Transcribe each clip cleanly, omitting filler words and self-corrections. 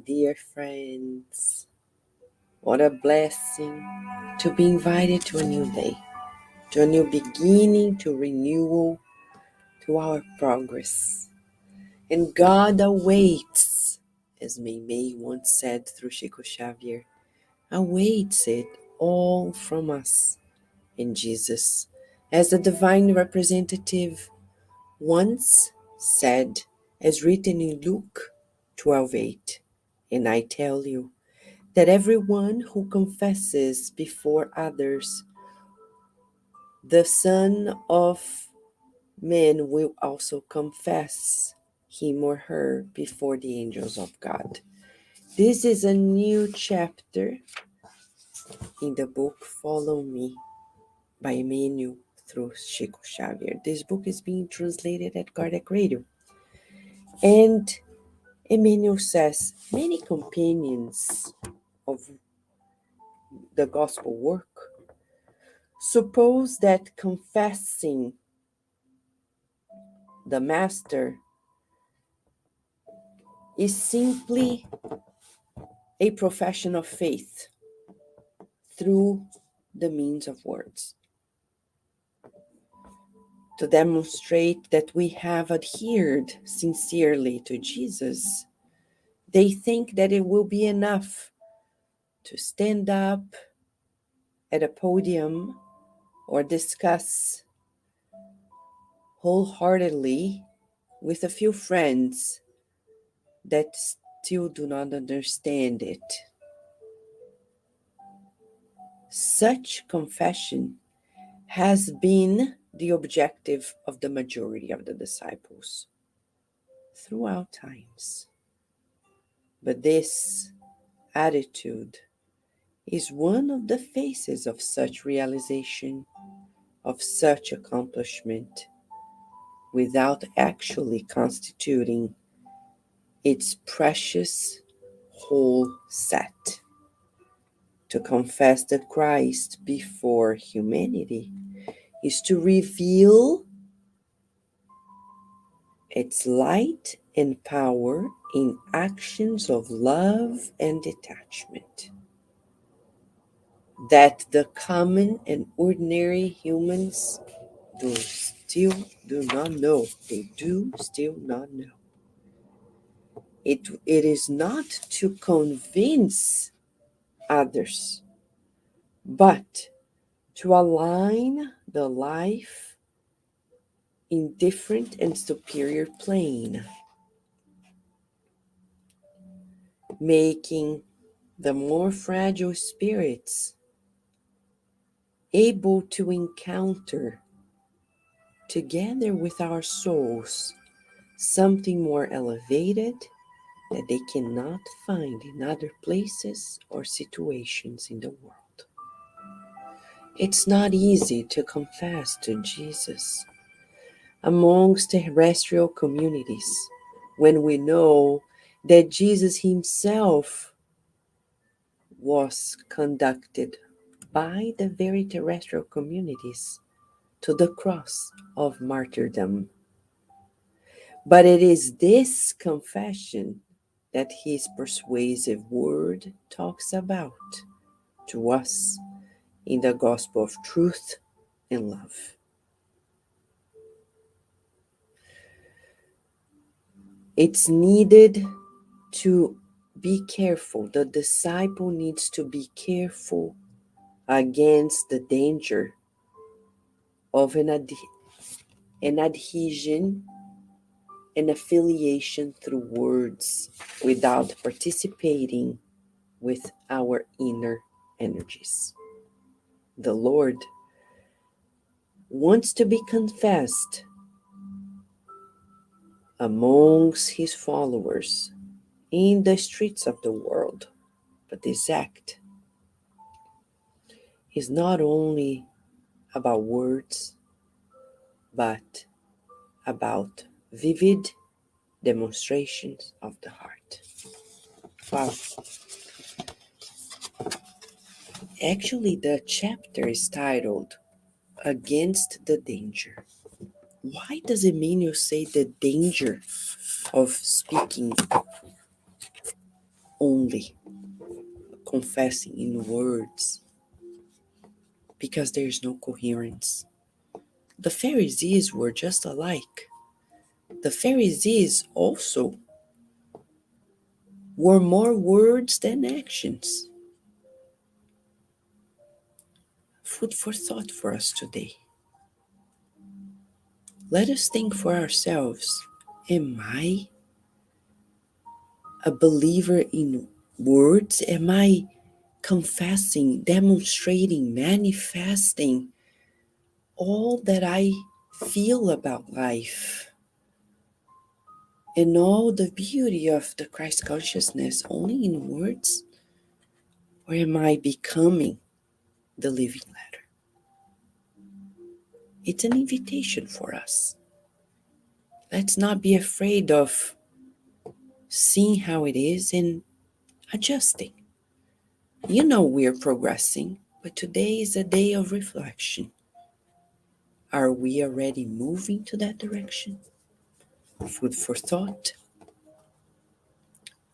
dear friends. What a blessing to be invited to a new day, to a new beginning, to renewal, to our progress. And God awaits, as May once said through Chico Xavier, awaits it all from us. And Jesus, as the divine representative, once said, as written in Luke 12:8, and I tell you that everyone who confesses before others the Son of Man will also confess him or her before the angels of God. This is a new chapter in the book Follow Me by Emmanuel through Chico Xavier. This book is being translated at Kardec Radio. And Emmanuel says many companions of the gospel work suppose that confessing the Master is simply a profession of faith through the means of words, to demonstrate that we have adhered sincerely to Jesus. They think that it will be enough to stand up at a podium or discuss wholeheartedly with a few friends that still do not understand it. Such confession has been the objective of the majority of the disciples throughout times. But this attitude is one of the faces of such realization, of such accomplishment, without actually constituting its precious whole set. To confess the Christ before humanity is to reveal its light and power in actions of love and detachment that the common and ordinary humans still do not know. They do still not know. It is not to convince others, but to align the life in different and superior plane, making the more fragile spirits able to encounter, together with our souls, something more elevated that they cannot find in other places or situations in the world. It's not easy to confess to Jesus amongst terrestrial communities when we know that Jesus himself was conducted by the very terrestrial communities to the cross of martyrdom. But it is this confession that his persuasive word talks about to us in the gospel of truth and love. It's needed to be careful. The disciple needs to be careful against the danger of an adhesion and affiliation through words without participating with our inner energies. The Lord wants to be confessed amongst his followers in the streets of the world. But this act is not only about words, but about vivid demonstrations of the heart. Wow. Actually, the chapter is titled Against the Danger. Why does Emmanuel say the danger of speaking only confessing in words, because there is no coherence. The Pharisees were just alike. The Pharisees also were more words than actions. Food for thought for us today. Let us think for ourselves. Am I a believer in words? Am I confessing, demonstrating, manifesting all that I feel about life and all the beauty of the Christ consciousness only in words? Or am I becoming the living letter? It's an invitation for us. Let's not be afraid of seeing how it is and adjusting. You know we're progressing, but today is a day of reflection. Are we already moving to that direction? Food for thought.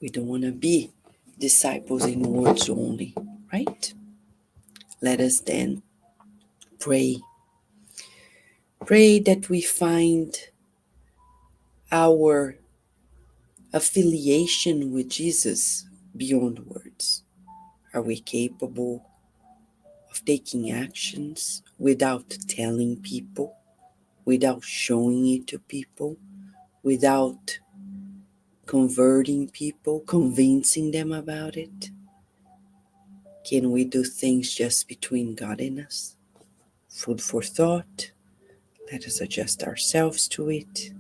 We don't want to be disciples in words only, right? Let us then pray. Pray that we find our affiliation with Jesus beyond words. Are we capable of taking actions without telling people, without showing it to people, without converting people, convincing them about it? Can we do things just between God and us? Food for thought. Let us adjust ourselves to it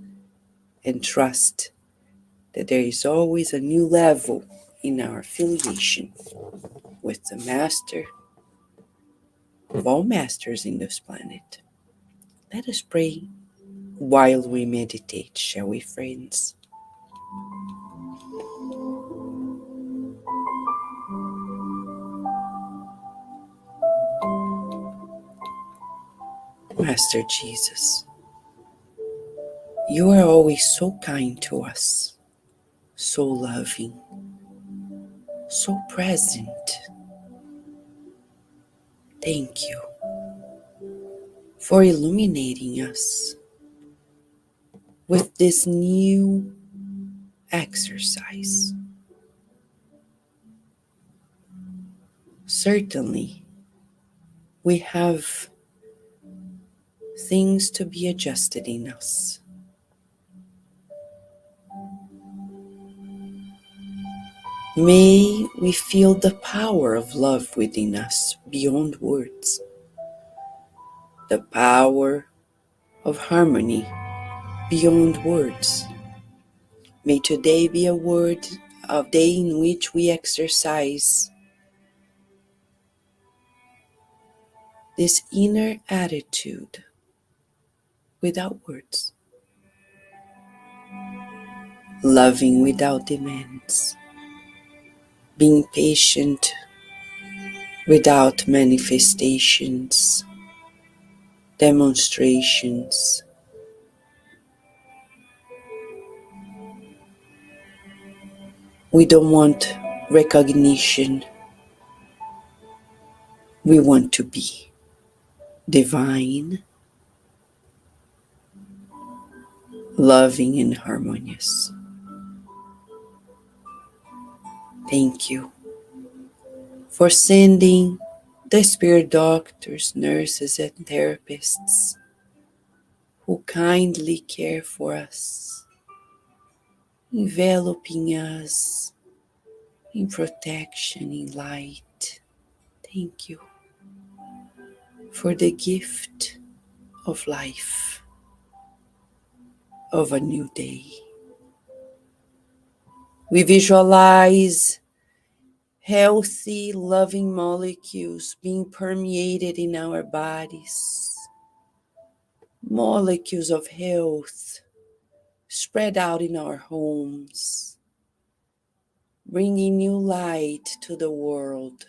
and trust that there is always a new level in our affiliation with the Master of all masters in this planet. Let us pray while we meditate, shall we, friends? Master Jesus, you are always so kind to us, so loving, so present. Thank you for illuminating us with this new exercise. Certainly, we have things to be adjusted in us. May we feel the power of love within us beyond words, the power of harmony beyond words. May today be a day in which we exercise this inner attitude without words, loving without demands, being patient without manifestations, demonstrations. We don't want recognition. We want to be divine, loving, and harmonious. Thank you for sending the spirit doctors, nurses, and therapists who kindly care for us, enveloping us in protection, in light. Thank you for the gift of life, of a new day. We visualize healthy, loving molecules being permeated in our bodies, molecules of health spread out in our homes, bringing new light to the world.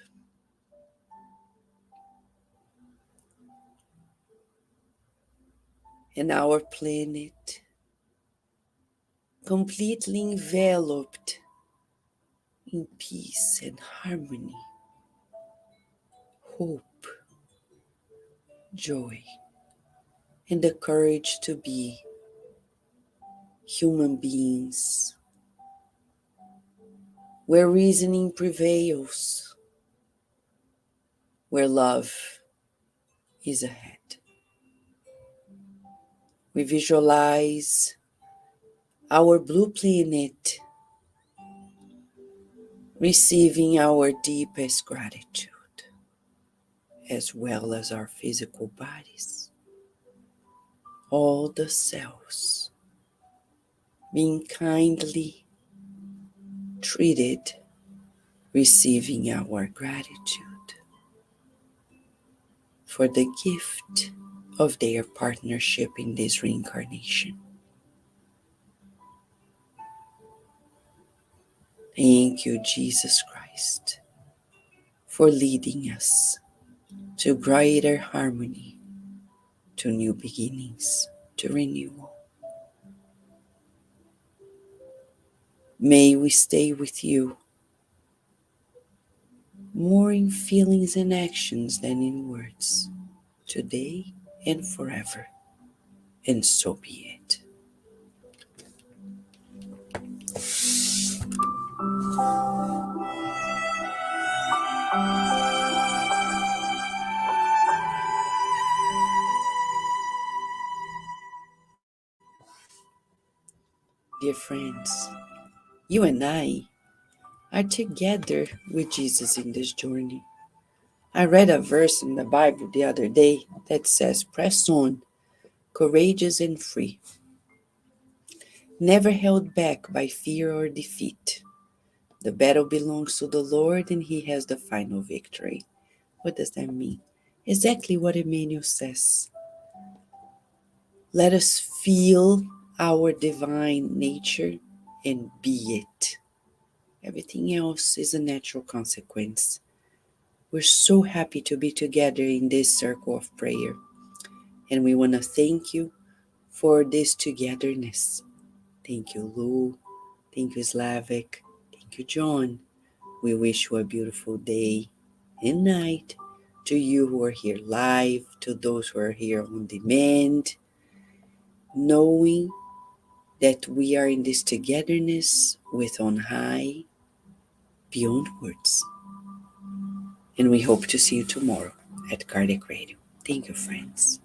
And our planet completely enveloped in peace and harmony, hope, joy, and the courage to be human beings where reasoning prevails, where love is ahead. We visualize our blue planet receiving our deepest gratitude, as well as our physical bodies, all the cells being kindly treated, receiving our gratitude for the gift of their partnership in this reincarnation. Thank you, Jesus Christ, for leading us to greater harmony, to new beginnings, to renewal. May we stay with you more in feelings and actions than in words, today and forever. And so be it. Dear friends, you and I are together with Jesus in this journey. I read a verse in the Bible the other day that says, "Press on, courageous and free, never held back by fear or defeat. The battle belongs to the Lord and He has the final victory." What does that mean? Exactly what Emmanuel says. Let us feel our divine nature and be it. Everything else is a natural consequence. We're so happy to be together in this circle of prayer. And we want to thank you for this togetherness. Thank you, Lou. Thank you, Slavik. Thank you, John. We wish you a beautiful day and night to you who are here live, to those who are here on demand, knowing that we are in this togetherness with on high beyond words. And we hope to see you tomorrow at Cardiac Radio. Thank you, friends.